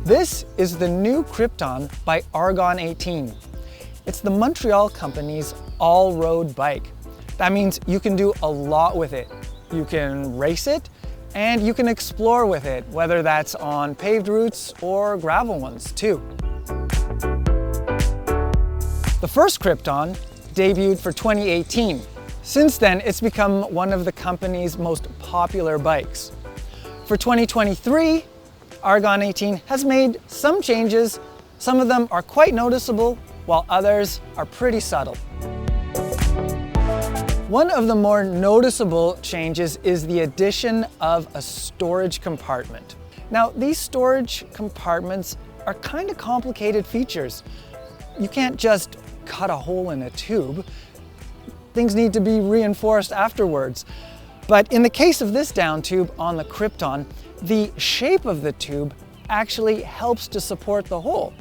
This is the new Krypton by Argon 18. It's the Montreal company's all-road bike. That means you can do a lot with it. You can race it, and you can explore with it, whether that's on paved routes or gravel ones too. The first Krypton debuted for 2018. Since then, it's become one of the company's most popular bikes. For 2023, Argon 18 has made some changes. Some of them are quite noticeable, while others are pretty subtle. One of the more noticeable changes is the addition of a storage compartment. Now, these storage compartments are kind of complicated features. You can't just cut a hole in a tube. Things need to be reinforced afterwards. But in the case of this down tube on the Krypton, the shape of the tube actually helps to support the hole.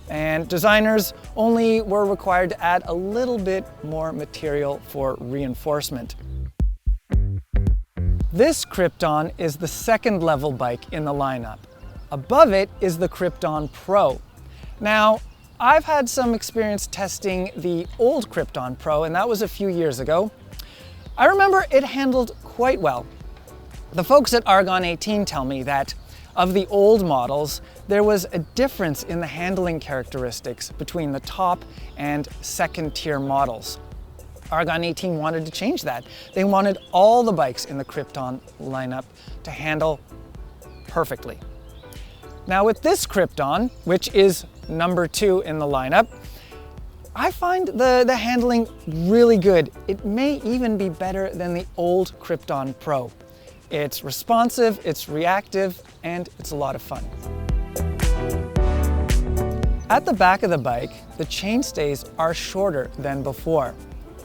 And designers only were required to add a little bit more material for reinforcement. This Krypton is the second level bike in the lineup. Above it is the Krypton Pro. Now, I've had some experience testing the old Krypton Pro, and that was a few years ago. I remember it handled quite well. The folks at Argon 18 tell me that of the old models, there was a difference in the handling characteristics between the top and second tier models. Argon 18 wanted to change that. They wanted all the bikes in the Krypton lineup to handle perfectly. Now with this Krypton, which is number 2 in the lineup, I find the handling really good. It may even be better than the old Krypton Pro. It's responsive, it's reactive, and it's a lot of fun. At the back of the bike, the chainstays are shorter than before,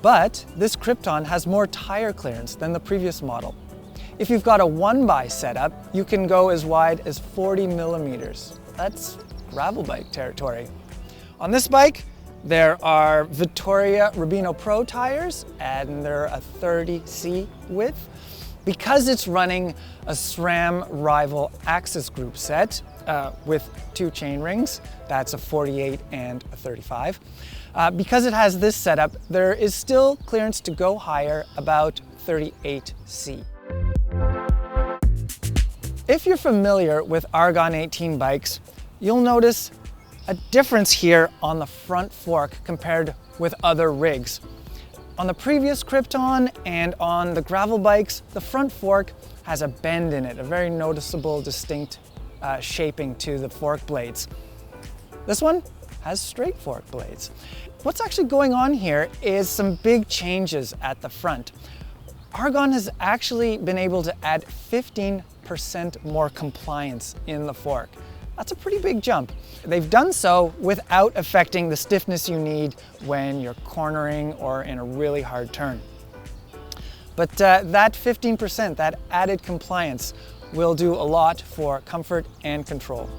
but this Krypton has more tire clearance than the previous model. If you've got a 1x setup, you can go as wide as 40 millimeters. That's gravel bike territory. On this bike, there are Vittoria Rubino Pro tires, and they're a 30C width. Because it's running a SRAM Rival Axis group set with 2 chain rings, that's a 48 and a 35. Because it has this setup, there is still clearance to go higher, about 38C. If you're familiar with Argon 18 bikes, you'll notice a difference here on the front fork compared with other rigs. On the previous Krypton and on the gravel bikes, the front fork has a bend in it, a very noticeable, distinct shaping to the fork blades. This one has straight fork blades. What's actually going on here is some big changes at the front. Argon has actually been able to add 15% more compliance in the fork. That's a pretty big jump. They've done so without affecting the stiffness you need when you're cornering or in a really hard turn. But that 15%, that added compliance, will do a lot for comfort and control.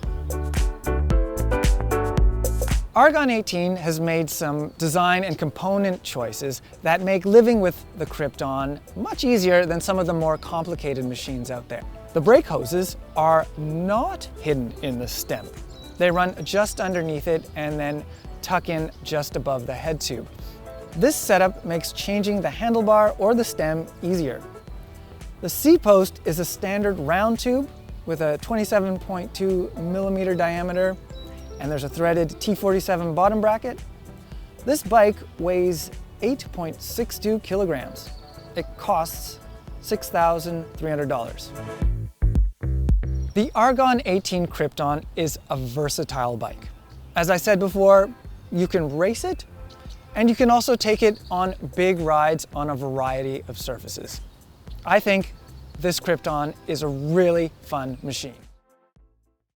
Argon 18 has made some design and component choices that make living with the Krypton much easier than some of the more complicated machines out there. The brake hoses are not hidden in the stem. They run just underneath it and then tuck in just above the head tube. This setup makes changing the handlebar or the stem easier. The C-post is a standard round tube with a 27.2 millimeter diameter, and there's a threaded T47 bottom bracket. This bike weighs 8.62 kilograms. It costs $6,300. The Argon 18 Krypton is a versatile bike. As I said before, you can race it, and you can also take it on big rides on a variety of surfaces. I think this Krypton is a really fun machine.